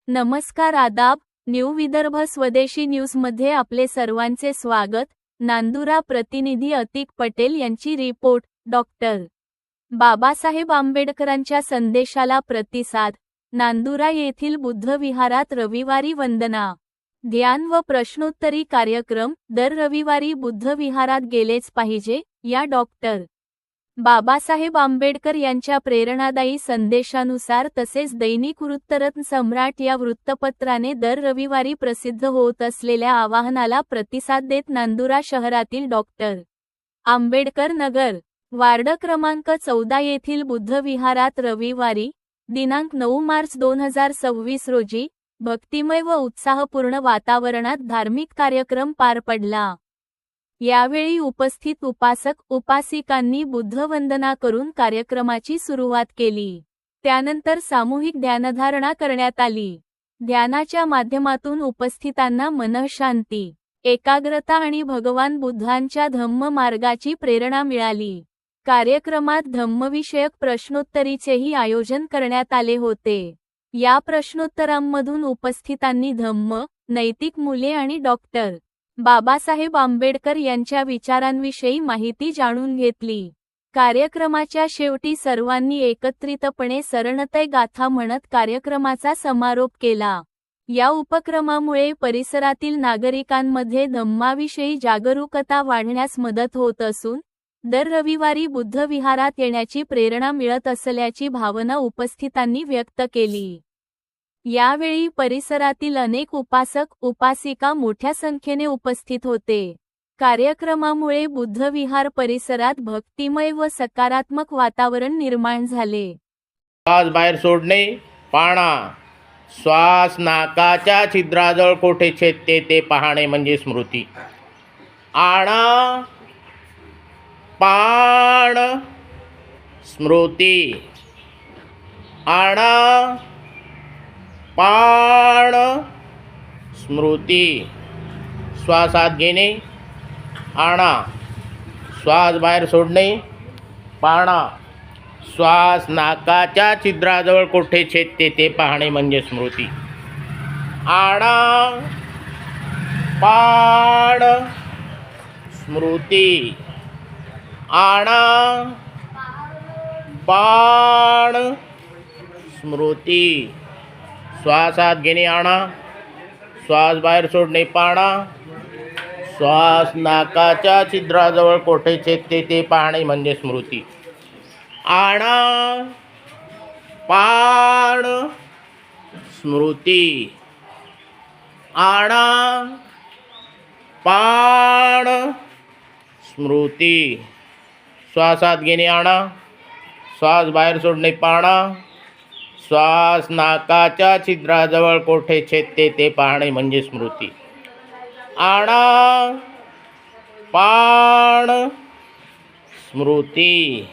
नमस्कार, आदाब. न्यू विदर्भ स्वदेशी न्यूजमध्ये आपले सर्वांचे स्वागत. नांदुरा प्रतिनिधी अतिक पटेल यांची रिपोर्ट. डॉक्टर बाबासाहेब आंबेडकरांच्या संदेशाला प्रतिसाद. नांदुरा येथील बुद्ध विहारात रविवारी वंदना, ध्यान व प्रश्नोत्तरी कार्यक्रम. दर रविवारी बुद्ध विहारात गेलेच पाहिजे या डॉक्टर बाबासाहेब आंबेडकर यांच्या प्रेरणादायी संदेशानुसार तसेच दैनिक वृत्तरत्न सम्राट या वृत्तपत्राने दर रविवारी प्रसिद्ध होत असलेल्या आवाहनाला प्रतिसाद देत नांदुरा शहरातील डॉक्टर आंबेडकर नगर वार्ड क्रमांक 14 येथील बुद्ध विहारात रविवारी दिनांक 9 मार्च 2026 रोजी भक्तिमय व उत्साहपूर्ण वातावरणात धार्मिक कार्यक्रम पार पडला. यावेळी उपस्थित उपासक उपासिकांनी बुद्धवंदना करून कार्यक्रमाची सुरुवात केली. त्यानंतर सामूहिक ध्यानधारणा करण्यात आली. ध्यानाच्या माध्यमातून उपस्थितांना मनःशांती, एकाग्रता आणि भगवान बुद्धांच्या धम्म मार्गाची प्रेरणा मिळाली. कार्यक्रमात धम्मविषयक प्रश्नोत्तरीचेही आयोजन करण्यात आले होते. या प्रश्नोत्तरांमधून उपस्थितांनी धम्म, नैतिक मूल्ये आणि डॉक्टर बाबासाहेब आंबेडकर यांच्या विचारांविषयी माहिती जाणून घेतली. कार्यक्रमाच्या शेवटी सर्वांनी एकत्रितपणे शरणतय गाथा म्हणत कार्यक्रमाचा समारोप केला. या उपक्रमामुळे परिसरातील नागरिकांमध्ये धम्माविषयी जागरूकता वाढण्यास मदत होत असून दर रविवारी बुद्ध विहारात येण्याची प्रेरणा मिळत असल्याची भावना उपस्थितांनी व्यक्त केली. यावेळी परिसरातील अनेक उपासक उपासिका मोठ्या संख्येने उपस्थित होते. कार्यक्रमामुळे बुद्ध विहार परिसरात भक्तिमय व सकारात्मक वातावरण निर्माण झाले. श्वास बाहेर सोडणे, पाळणा. श्वास नाकाच्या छिद्राजवळ कोठे छेदते ते पाहणे म्हणजे स्मृती. आणा, पाण, स्मृती. आणा, पाण, स्मृती. श्वास आत घेणे, आणा. श्वास बाहेर सोडणे, पाळणा. श्वास नाकाच्या छिद्राजवळ कोठे छेदते ते पाहणे म्हणजे स्मृती. आणा, पाण, स्मृती. आणा, पाण, स्मृती. श्वास आत घेणे, आणा. श्वास बाहेर सोडणे, पाळणा. श्वास नाकाच्या छिद्राजवळ कोठे छेदते ते पाहणे म्हणजे स्मृती. आणा, पाण, स्मृती. आणा, पाण, स्मृती. श्वास आत घेणे, आणा. श्वास बाहेर सोडणे, पाळणा. श्वास नाकाच्या छिद्राजवळ कोठे छेदते ते पाहणे म्हणजे स्मृती. आणा, पाण, स्मृती.